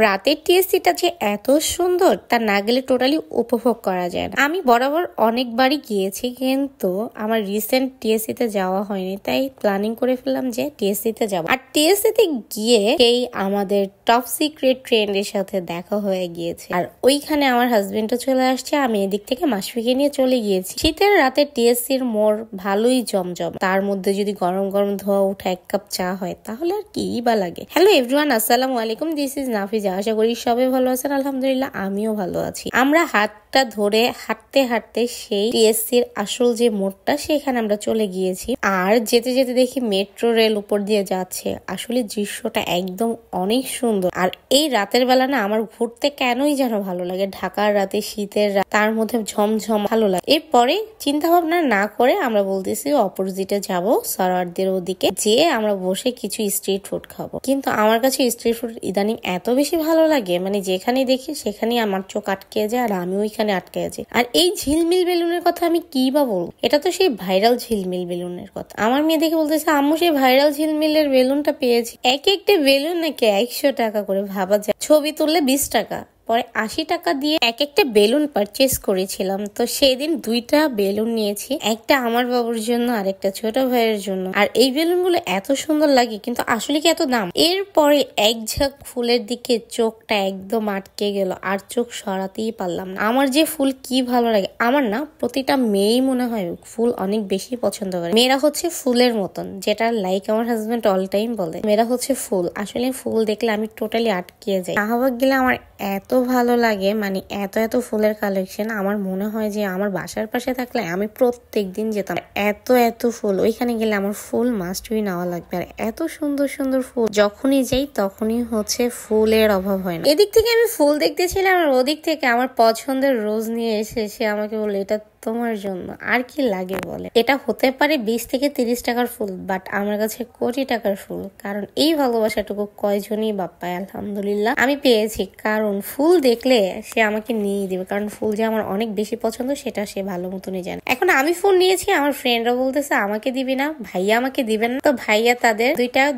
রাতের টিএসসিটা যে এত সুন্দর তা না গেলে টোটালি উপভোগ করা যায় না। আমি বরাবর অনেকবারই গিয়েছি, কিন্তু আমার রিসেন্ট টিএসসিতে যাওয়া হয়নি, তাই প্ল্যানিং করে ফেললাম যে টিএসসিতে যাব। আর টিএসসিতে গিয়ে এই আমাদের টপ সিক্রেট ট্রেন্ডের সাথে দেখা হয়ে গিয়েছে, আর ওইখানে আমার হাজবেন্ডও চলে আসছে। আমি এদিক থেকে মাশফিকে নিয়ে চলে গিয়েছি। শীতের রাতে টিএসসির মোড় ভালোই জমজম, তার মধ্যে যদি গরম গরম ধোয়া উঠা এক কাপ চা হয় তাহলে আর কি বা লাগে। হ্যালো এভরিওয়ান, আসসালামু আলাইকুম, দিস ইজ নাফিজা। আশা করি সবাই ভালো আছেন। আলহামদুলিল্লাহ আমিও ভালো আছি। আমরা হাতটা ধরে হাঁটতে হাঁটতে সেই টিএসসির আসল যে মোড়টা সেখানে আমরা চলে গিয়েছি। আর যেতে যেতে দেখি মেট্রো রেল উপর দিয়ে যাচ্ছে। আসলে দৃশ্যটা একদম অনেক সুন্দর। আর এই রাতের বেলা না আমার ঘুরতে কেনই যেন ভালো লাগে। ঢাকার রাতে, শীতের রাত, তার মধ্যে ঝমঝম ভালো লাগে। এরপরে চিন্তা ভাবনা না করে আমরা বলতেছি অপোজিটে যাব, সরারদের ওদিকে, যে আমরা বসে কিছু স্ট্রিট ফুড খাবো। কিন্তু আমার কাছে স্ট্রিট ফুড ইদানিং এত বেশি ভালো লাগে, মানে যেখানেই দেখি সেখানেই আমার চোখ আটকে যায় আর আমি ওইখানে আটকে যাই। আর এই ঝিলমিল বেলুনের কথা আমি কি বা বলবো, এটা তো সেই ভাইরাল ঝিলমিল বেলুনের কথা। আমার মেয়ে দেখে বলতেছে, আম্মু সেই ভাইরাল ঝিলমিলের বেলুনটা পেয়েছি। এক একটা বেলুন নাকি 100 টাকা করে, ভাবা যায়। ছবি তুললে 20 টাকা, পরে 80 টাকা দিয়ে এক একটা বেলুন পারচেস করেছিলাম। তো সেদিন 2টা বেলুন নিয়েছি, একটা আমার বাবুর জন্য আর একটা ছোট ভাইয়ের জন্য। আর এই বেলুন গুলো এত সুন্দর লাগে, কিন্তু আসলে কি এত দাম? এরপরে এক ঝাঁক ফুলের দিকে চোখটা একদম আটকে গেল, আর চোখ সরাতেই পারলাম না। আমার যে ফুল কি ভালো লাগে, আমার না প্রতিটা মেয়েই মনে হয় ফুল অনেক বেশি পছন্দ করে। মেয়েরা হচ্ছে ফুলের মতন, যেটা লাইক আমার হাজবেন্ড অল টাইম বলে, মেয়েরা হচ্ছে ফুল। আসলে ফুল দেখলে আমি টোটালি আটকে যাই। শাহবাগ গেলে আমার এত ভালো লাগে, মানে এত এত ফুলের কালেকশন। আমার মনে হয় যে আমার বাসার পাশে থাকলে আমি প্রত্যেক দিন যেতাম। এত এত ফুল, ওইখানে গেলে আমার ফুল মাস্ট বি নেওয়া লাগবে। আর এত সুন্দর সুন্দর ফুল, যখনই যাই তখনই হচ্ছে ফুলের অভাব হয় না। এদিক থেকে আমি ফুল দেখতেছিলাম, আর ওদিক থেকে আমার পছন্দের রোজ নিয়ে এসে সে আমাকে বললো, এটা তোমার জন্য। আর কি লাগে বলে? এটা হতে পারে 20 থেকে 30 টাকার ফুল, বাট আমার কাছে কোটি টাকার ফুল। কারণ এই ভালোবাসাটুকু কয়জনই বা পায়। আলহামদুলিল্লাহ আমি পেয়েছি, কারণ ফুল দেখলে সে আমাকে নিয়ে দিবে। কারণ ফুল যে আমার অনেক বেশি পছন্দ সেটা সে ভালো মতনই জানে। এখন আমি ফুল নিয়েছি, আমার ফ্রেন্ডরা বলতেছে আমাকে দিবি না, ভাইয়া আমাকে দিবেন না। তো ভাইয়া তাদের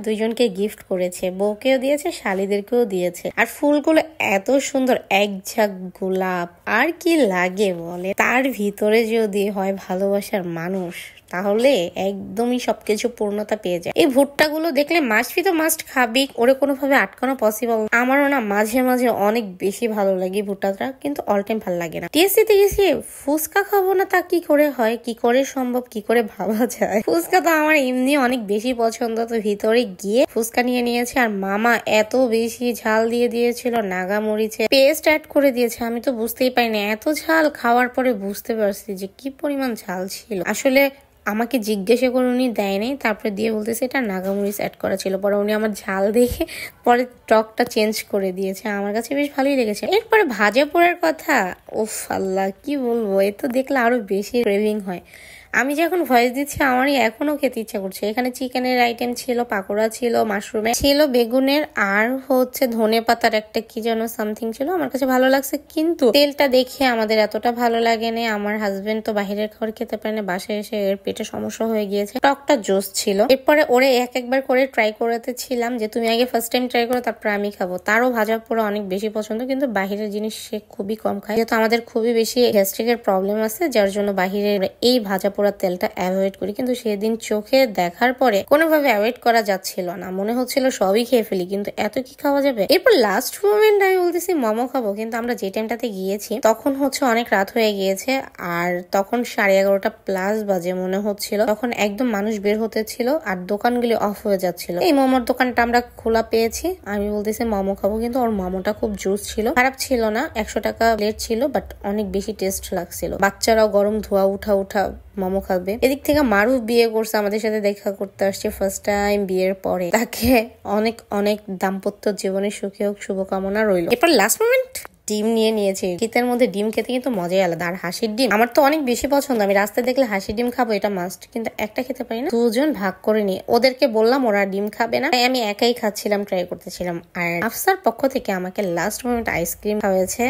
দুইজনকে গিফট করেছে, বউকেও দিয়েছে, শালিদেরকেও দিয়েছে। আর ফুলগুলো এত সুন্দর, এক ঝাঁক গোলাপ। আর কি লাগে বলে? তার ভিতরে যদি হয় ভালোবাসার মানুষ, তাহলে একদমই সবকিছু পূর্ণতা পেয়ে যায়। এই ভুট্টাগুলো দেখলে মাছফি তো মাস্ট খাবি, ওরে কোনোভাবে আটকানো পসিবল। আমারও না মাঝে মাঝে অনেক বেশি ভালো লাগে ভুট্টাটা, কিন্তু অল টাইম ভালো লাগে না। টিএসসিতে গেছি, ফুচকা খাবো না তা কি করে হয়, কি করে সম্ভব, কি করে ভাবা যায়? ফুচকা তো আমার এমনি অনেক বেশি পছন্দ। তো ভিতরে গিয়ে ফুচকা নিয়ে নিয়েছে, আর মামা এত বেশি ঝাল দিয়ে দিয়েছিল, নাগা মরিচে পেস্ট অ্যাড করে দিয়েছে। আমি তো বুঝতেই পারিনি এত ঝাল, খাওয়ার পরে বুঝতে পারছি যে কি পরিমাণ ঝাল ছিল। আসলে আমাকে জিজ্ঞাসা করে উনি দেয় নাই, তারপরে দিয়ে বলতেছে এটা নাগামরিচ অ্যাড করা ছিল। পরে উনি আমার ঝাল দেখে পরে টকটা চেঞ্জ করে দিয়েছে। আমার কাছে বেশ ভালোই লেগেছে। এরপরে ভাজা পোড়ার কথা, ওফ আল্লাহ কি বলবো, এ তো দেখলে আরো বেশি ক্রেভিং হয়। আমি যখন ভয়েস দিচ্ছি আমারই এখনো খেতে ইচ্ছা করছে। এখানে চিকেনের আইটেম ছিল, পাকোড়া ছিল, মাশরুমের ছিল, বেগুনের, আর হচ্ছে ধনে পাতার একটা কি যেন সামথিং ছিল। আমার কাছে ভালো লাগছে, কিন্তু তেলটা দেখে আমাদের এতটা ভালো লাগেনি। আমার হাজবেন্ড তো বাহিরের খাবার খেতে পারে না, বাসায় এসে এর পেটে সমস্যা হয়ে গিয়েছে। টকটা জোস ছিল। এরপরে ওরে একবার করে ট্রাই করাতে ছিলাম যে তুমি আগে ফার্স্ট টাইম ট্রাই করো, তারপর আমি খাবো। তারও ভাজা পোড়া অনেক বেশি পছন্দ, কিন্তু বাহিরের জিনিস সে খুবই কম খায়। যেহেতু আমাদের খুবই বেশি গ্যাস্ট্রিকের প্রবলেম আছে, যার জন্য বাহিরের এই ভাজা পোড়া তেলটা অ্যাভয়েড করি। কিন্তু সেদিন চোখে দেখার পরে কোনোভাবে অ্যাভয়েড করা যাচ্ছিল না, মনে হচ্ছিল সবই খেয়ে ফেলি, কিন্তু এত কি খাওয়া যাবে? এরপর লাস্ট মোমেন্ট আমি বলতেছি মোমো খাবো, কিন্তু আমরা যে টাইমটাতে গিয়েছি তখন হচ্ছে অনেক রাত হয়ে গিয়েছে, আর তখন 11:30 প্লাস বাজে মনে হচ্ছিল। তখন একদম মানুষ বের হতে ছিল, আর দোকানগুলি অফ হয়ে যাচ্ছিল। এই মোমোর দোকানটা আমরা খোলা পেয়েছি। আমি বলতেছি মোমো খাবো, কিন্তু ওর মোমোটা খুব জুস ছিল, খারাপ ছিল না। 100 টাকা প্লেট ছিল, বাট অনেক বেশি টেস্ট লাগছিল। বাচ্চারাও গরম ধোয়া উঠা মোমো খাবে। এদিক থেকে মারু বিয়ে করছে, আমাদের সাথে দেখা করতে আসছে ফার্স্ট টাইম বিয়ের পরে। তাকে অনেক অনেক দাম্পত্য জীবনে সুখী হোক শুভকামনা রইল। এরপর লাস্ট মোমেন্ট ডিম নিয়ে নিয়েছি। শীতের মধ্যে ডিম খেতে কিন্তু মজাই আলাদা। আর হাঁসির ডিম আমার তো অনেক বেশি পছন্দ, আমি রাস্তায় দেখলে হাঁসির ডিম খাবো, এটা মাস্ট। কিন্তু একটা খেতে পারি না, দুজন ভাগ করে নিই। ওদেরকে বললাম, ওরা ডিম খাবে না, তাই আমি একাই খাচ্ছিলাম, ট্রাই করতেছিলাম। আর আফসার পক্ষ থেকে আমাকে লাস্ট মোমেন্ট আইসক্রিম খাওয়াছে।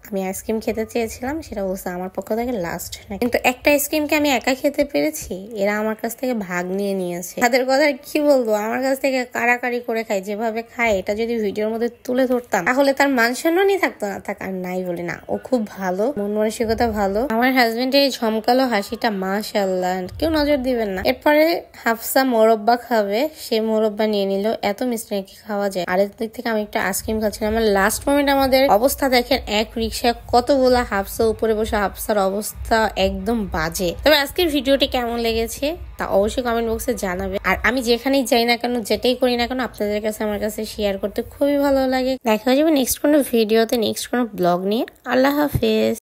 আমি আইসক্রিম খেতে চেয়েছিলাম, সেটা বলছে আমার পক্ষ থেকে লাস্ট না, কিন্তু একটা আইসক্রিমকে আমি একা খেতে পেরেছি, এরা আমার কাছ থেকে ভাগ নিয়ে নিয়েছে। তাদের কথা কি বলবো, আমার কাছ থেকে কারাকারি করে খায়, যেভাবে খায় এটা যদি ভিডিওর মধ্যে তুলে ধরতাম তাহলে তার মান সম্মানই থাকতো না। থাক আর নাই বলি না, ও খুব ভালো, মন মানসিকতা ভালো। আমার হাজবেন্ডের এই ঝমকালো হাসিটা মাশাআল্লাহ, কেউ নজর দিবেন না। এরপরে হাফসা মোরব্বা খাবে, সে মোরব্বা নিয়ে নিল, এত মিষ্টি নাকি খাওয়া যায়। আরেক দিক থেকে আমি একটা আইসক্রিম খাচ্ছিলাম। আমার লাস্ট মোমেন্ট আমাদের অবস্থা দেখেন, এক রিক্সায় কতগুলা হাফসা উপরে বসে, হাফসার অবস্থা একদম বাজে। তবে আজকের ভিডিওটি কেমন লেগেছে তা অবশ্যই কমেন্ট বক্সে জানাবে। আর আমি যেখানেই যাই না কেন, যেটাই করি না কেন, আপনাদের কাছে আমার কাছে শেয়ার করতে খুবই ভালো লাগে। দেখা যাবে নেক্সট কোনো ভিডিওতে, নেক্সট কোনো ব্লগ নিয়ে। আল্লাহ হাফেজ।